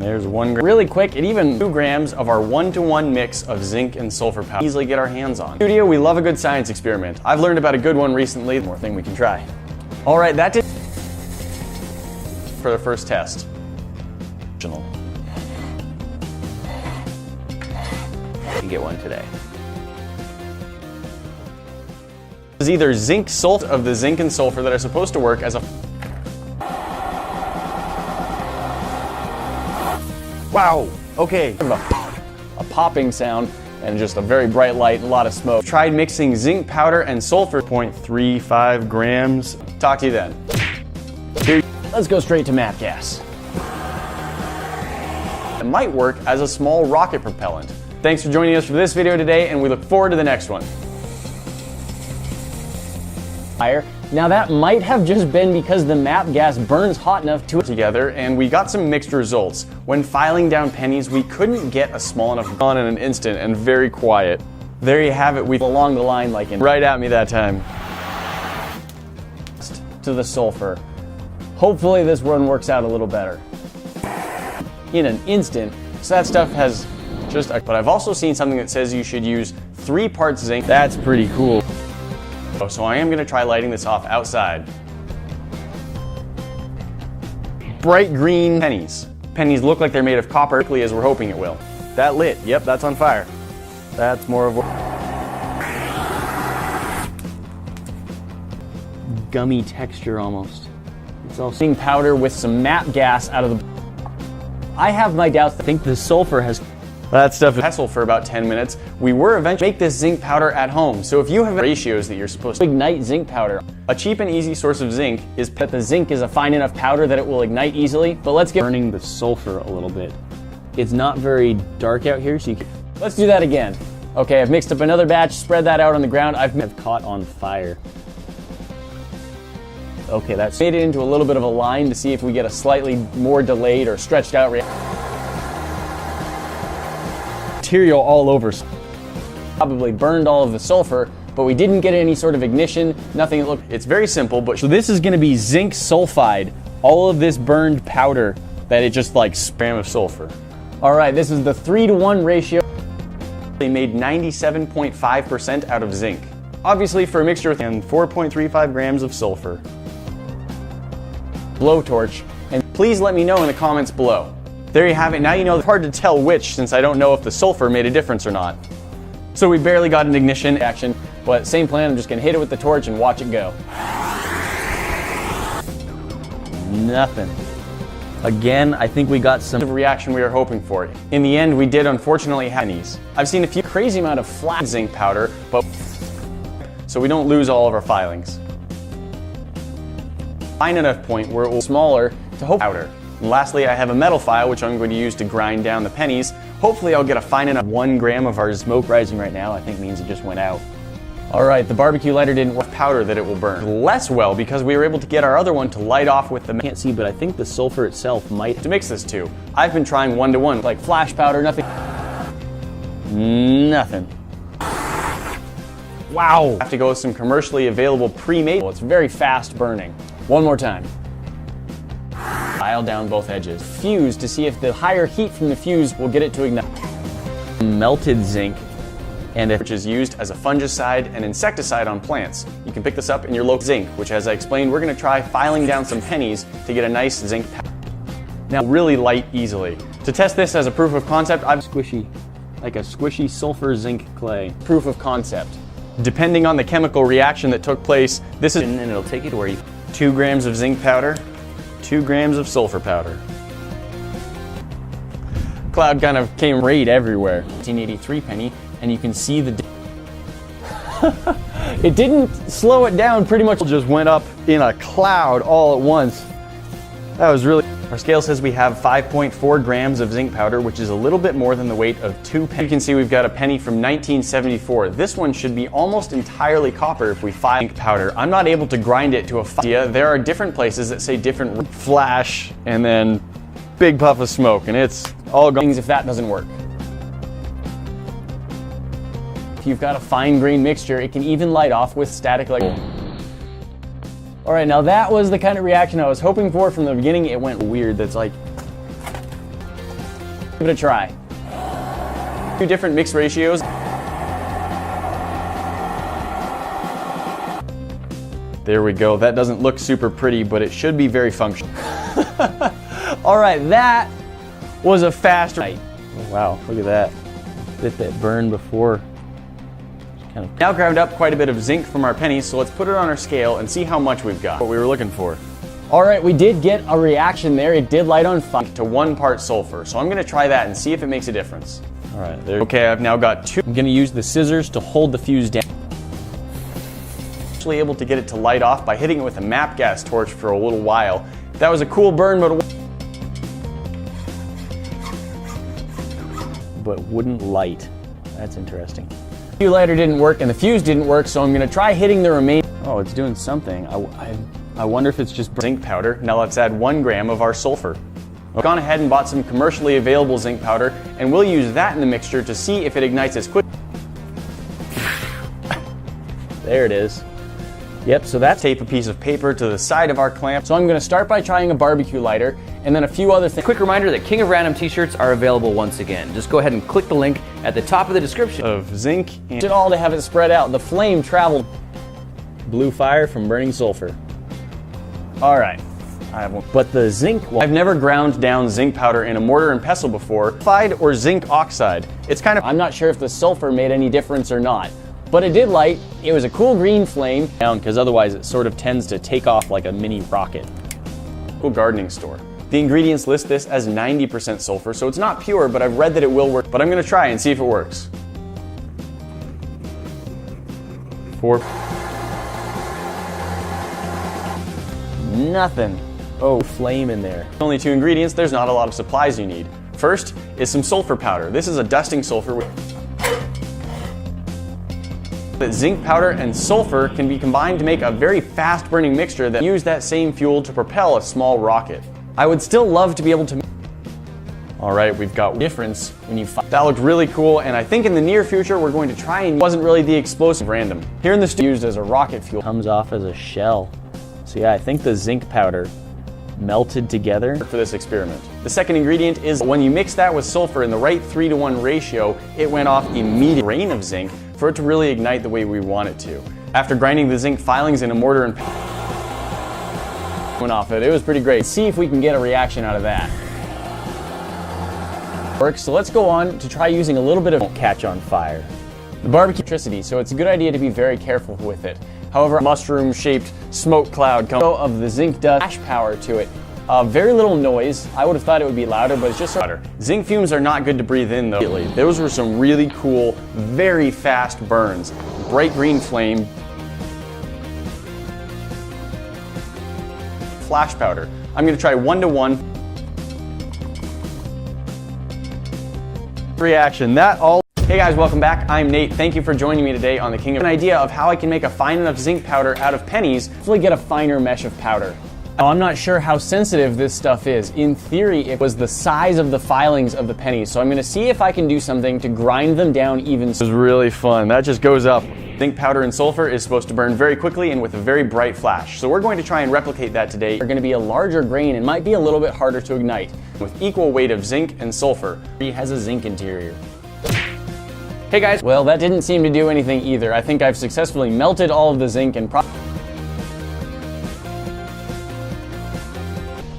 There's 1 gram. Really quick, it even 2 grams of our 1-to-1 mix of zinc and sulfur powder. Easily get our hands on. Studio, we love a good science experiment. I've learned about a good one recently. More thing we can try. All right, that did for the first test. You can get one today. Is either zinc sulfate of the zinc and sulfur that are supposed to work as a wow, okay, a popping sound and just a very bright light and a lot of smoke. Tried mixing zinc powder and sulfur, 0.35 grams. Talk to you then. Here, let's go straight to MAP gas. It might work as a small rocket propellant. Thanks for joining us for this video today, and we look forward to the next one. Now that might have just been because the MAP gas burns hot enough to together, and we got some mixed results. When filing down pennies, we couldn't get a small enough on in an instant and very quiet. There you have it. We've along the line like in right at me that time. To the sulfur. Hopefully this one works out a little better. In an instant, so that stuff has just but I've also seen something that says you should use 3 parts zinc. That's pretty cool. So I am going to try lighting this off outside. Bright green pennies. Pennies look like they're made of copper, as we're hoping it will. That lit. Yep, that's on fire. That's more of a gummy texture almost. It's all seeing powder with some MAP gas out of the. I have my doubts. I think the sulfur has. That stuff is pestle for about 10 minutes. We were eventually make this zinc powder at home. So if you have ratios that you're supposed to ignite zinc powder, a cheap and easy source of zinc is that the zinc is a fine enough powder that it will ignite easily. But let's get burning the sulfur a little bit. It's not very dark out here, so you can. Let's do that again. Okay, I've mixed up another batch, spread that out on the ground. I've caught on fire. Okay, that's made it into a little bit of a line to see if we get a slightly more delayed or stretched out reaction. Material all over. Probably burned all of the sulfur, but we didn't get any sort of ignition, nothing. Look, it's very simple, but so this is going to be zinc sulfide. All of this burned powder that it just like spam of sulfur. All right, this is the 3-to-1 ratio. They made 97.5% out of zinc. Obviously for a mixture with 4.35 grams of sulfur. Blowtorch, and please let me know in the comments below. There you have it. Now you know it's hard to tell which, since I don't know if the sulfur made a difference or not. So we barely got an ignition action, but same plan. I'm just gonna hit it with the torch and watch it go. Nothing. Again, I think we got some reaction we were hoping for. In the end, we did unfortunately have pennies. I've seen a few crazy amount of flat zinc powder, but so we don't lose all of our filings. Fine enough point where it will be smaller to hope powder. And lastly, I have a metal file which I'm going to use to grind down the pennies. Hopefully I'll get a fine enough. 1 gram of our smoke rising right now, I think means it just went out. All right, the barbecue lighter didn't work. Powder that it will burn less well because we were able to get our other one to light off with the. Can't see, but I think the sulfur itself might to mix this too. I've been trying 1-to-1 like flash powder, nothing. Nothing. Wow. I have to go with some commercially available pre-made. It's very fast burning. One more time. Dial down both edges. Fuse to see if the higher heat from the fuse will get it to ignite. Melted zinc, and which is used as a fungicide and insecticide on plants. You can pick this up in your local zinc, which as I explained, we're going to try filing down some pennies to get a nice zinc powder. Now really light easily. To test this as a proof of concept, I've squishy, like a squishy sulfur zinc clay. Proof of concept. Depending on the chemical reaction that took place, this is and it'll take you to where you 2 grams of zinc powder, 2 grams of sulfur powder. Cloud kind of came right everywhere. 1983 penny, and you can see the. It didn't slow it down. Pretty much just went up in a cloud all at once. That was really. Our scale says we have 5.4 grams of zinc powder, which is a little bit more than the weight of 2 pennies. You can see we've got a penny from 1974. This one should be almost entirely copper if we file zinc powder. I'm not able to grind it to a idea. There are different places that say different flash and then big puff of smoke, and it's all going if that doesn't work. If you've got a fine grain mixture, it can even light off with static like. All right, now that was the kind of reaction I was hoping for from the beginning. It went weird. That's like, Give it a try. 2 different mix ratios. There we go. That doesn't look super pretty, but it should be very functional. All right, that was a fast night. Oh, wow, look at that. Bit that burned before. Now ground up quite a bit of zinc from our pennies, so let's put it on our scale and see how much we've got. What we were looking for. All right, we did get a reaction there. It did light on fire to 1 part sulfur. So I'm gonna try that and see if it makes a difference. All right, there. Okay, I've now got 2. I'm gonna use the scissors to hold the fuse down. Actually able to get it to light off by hitting it with a MAP gas torch for a little while. That was a cool burn, but wouldn't light. That's interesting. The fuse lighter didn't work and the fuse didn't work, so I'm gonna try hitting the remaining. Oh, it's doing something. I wonder if it's just zinc powder. Now let's add 1 gram of our sulfur. I've gone ahead and bought some commercially available zinc powder, and we'll use that in the mixture to see if it ignites as quick. There it is. Yep, so that's tape a piece of paper to the side of our clamp. So I'm gonna start by trying a barbecue lighter, and then a few other things. Quick reminder that King of Random t-shirts are available once again. Just go ahead and click the link at the top of the description. Of zinc and it all to have it spread out. The flame traveled. Blue fire from burning sulfur. All right, I have one. But the zinc, I've never ground down zinc powder in a mortar and pestle before. Sulfide or zinc oxide. It's kind of, I'm not sure if the sulfur made any difference or not, but it did light. It was a cool green flame, because otherwise it sort of tends to take off like a mini rocket. Cool gardening store. The ingredients list this as 90% sulfur, so it's not pure, but I've read that it will work. But I'm gonna try and see if it works. 4. Nothing. Oh, flame in there. Only 2 ingredients, there's not a lot of supplies you need. First is some sulfur powder. This is a dusting sulfur with that zinc powder and sulfur can be combined to make a very fast burning mixture that use that same fuel to propel a small rocket. I would still love to be able to. All right, we've got difference when you find. That looked really cool, and I think in the near future we're going to try and wasn't really the explosive random. Here in the studio used as a rocket fuel. Comes off as a shell. So yeah, I think the zinc powder melted together for this experiment. The second ingredient is when you mix that with sulfur in the right 3-to-1 ratio, it went off immediately. Rain of zinc for it to really ignite the way we want it to. After grinding the zinc filings in a mortar and went off it. It was pretty great. See if we can get a reaction out of that. Works. So let's go on to try using a little bit of won't catch on fire. The barbecue electricity, so it's a good idea to be very careful with it. However, a mushroom-shaped smoke cloud comes of the zinc does flash power to it. Very little noise. I would have thought it would be louder, but it's just louder. Zinc fumes are not good to breathe in though. Those were some really cool, very fast burns. Bright green flame. Flash powder. I'm gonna try 1-to-1. Reaction, that all. Hey guys, welcome back. I'm Nate. Thank you for joining me today on the King of. An idea of how I can make a fine enough zinc powder out of pennies, hopefully get a finer mesh of powder. Now, I'm not sure how sensitive this stuff is. In theory, it was the size of the filings of the pennies, so I'm gonna see if I can do something to grind them down even. This is really fun. That just goes up. Zinc powder and sulfur is supposed to burn very quickly and with a very bright flash. So we're going to try and replicate that today. They're gonna be a larger grain and might be a little bit harder to ignite. With equal weight of zinc and sulfur, it has a zinc interior. Hey guys, well that didn't seem to do anything either. I think I've successfully melted all of the zinc and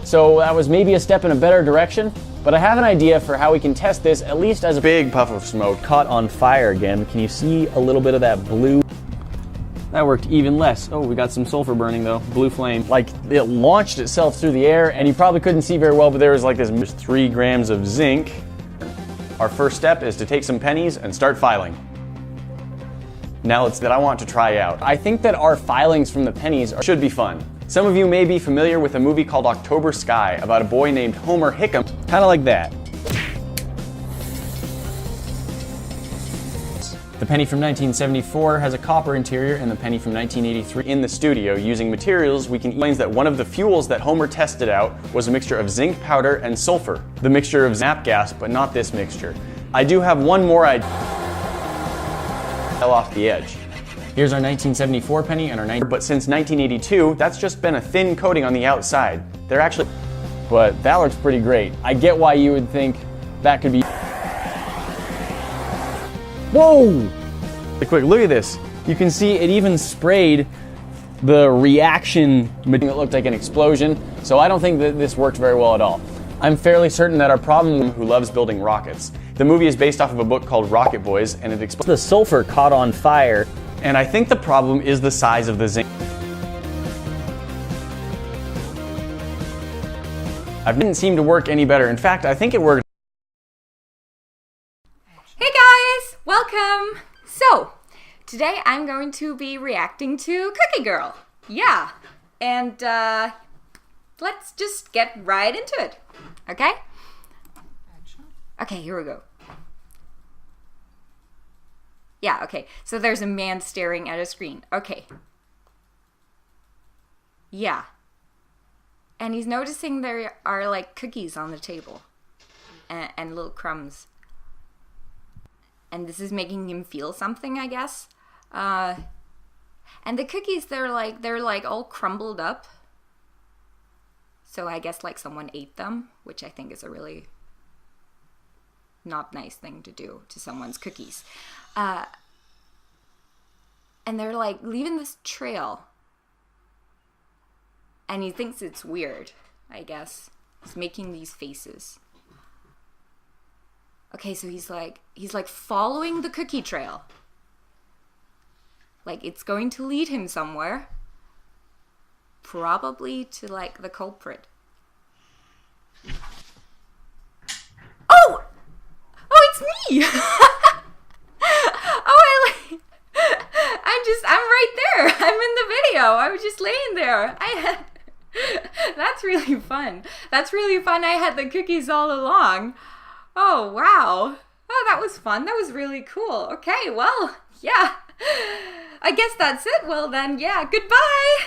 so that was maybe a step in a better direction, but I have an idea for how we can test this at least as a big puff of smoke. Caught on fire again. Can you see a little bit of that blue? That worked even less. Oh, we got some sulfur burning though. Blue flame. Like it launched itself through the air and you probably couldn't see very well, but there was like this 3 grams of zinc. Our first step is to take some pennies and start filing. Now it's that I want to try out. I think that our filings from the pennies should be fun. Some of you may be familiar with a movie called October Sky about a boy named Homer Hickam. Kind of like that. The penny from 1974 has a copper interior and the penny from 1983 in the studio using materials we can explains that one of the fuels that Homer tested out was a mixture of zinc powder and sulfur. The mixture of zap gas, but not this mixture. I do have one more idea. Fell off the edge. Here's our 1974 penny and our but since 1982, that's just been a thin coating on the outside. They're actually, but that looks pretty great. I get why you would think, that could be... Whoa! Quick, look at this. You can see it even sprayed the reaction material that looked like an explosion, so I don't think that this worked very well at all. I'm fairly certain that our problem who loves building rockets. The movie is based off of a book called Rocket Boys, and it explains the sulfur caught on fire, and I think the problem is the size of the zinc. It didn't seem to work any better. In fact, I think it worked. Hey guys, welcome. So, today I'm going to be reacting to Cookie Girl. Yeah, and let's just get right into it, okay? Okay, here we go. Yeah, okay, so there's a man staring at a screen. Okay. Yeah. And he's noticing there are like cookies on the table and little crumbs. And this is making him feel something, I guess. And the cookies, they're like all crumbled up. So I guess like someone ate them, which I think is a really not nice thing to do to someone's cookies. And they're like leaving this trail. And he thinks it's weird, I guess. He's making these faces. Okay, so he's like following the cookie trail. Like it's going to lead him somewhere. Probably to like the culprit. Oh! Oh, it's me! I'm right there. I'm in the video. I was just laying there. That's really fun. That's really fun. I had the cookies all along. Oh, wow. Oh, that was fun. That was really cool. Okay, well, yeah. I guess that's it. Well then, yeah, goodbye.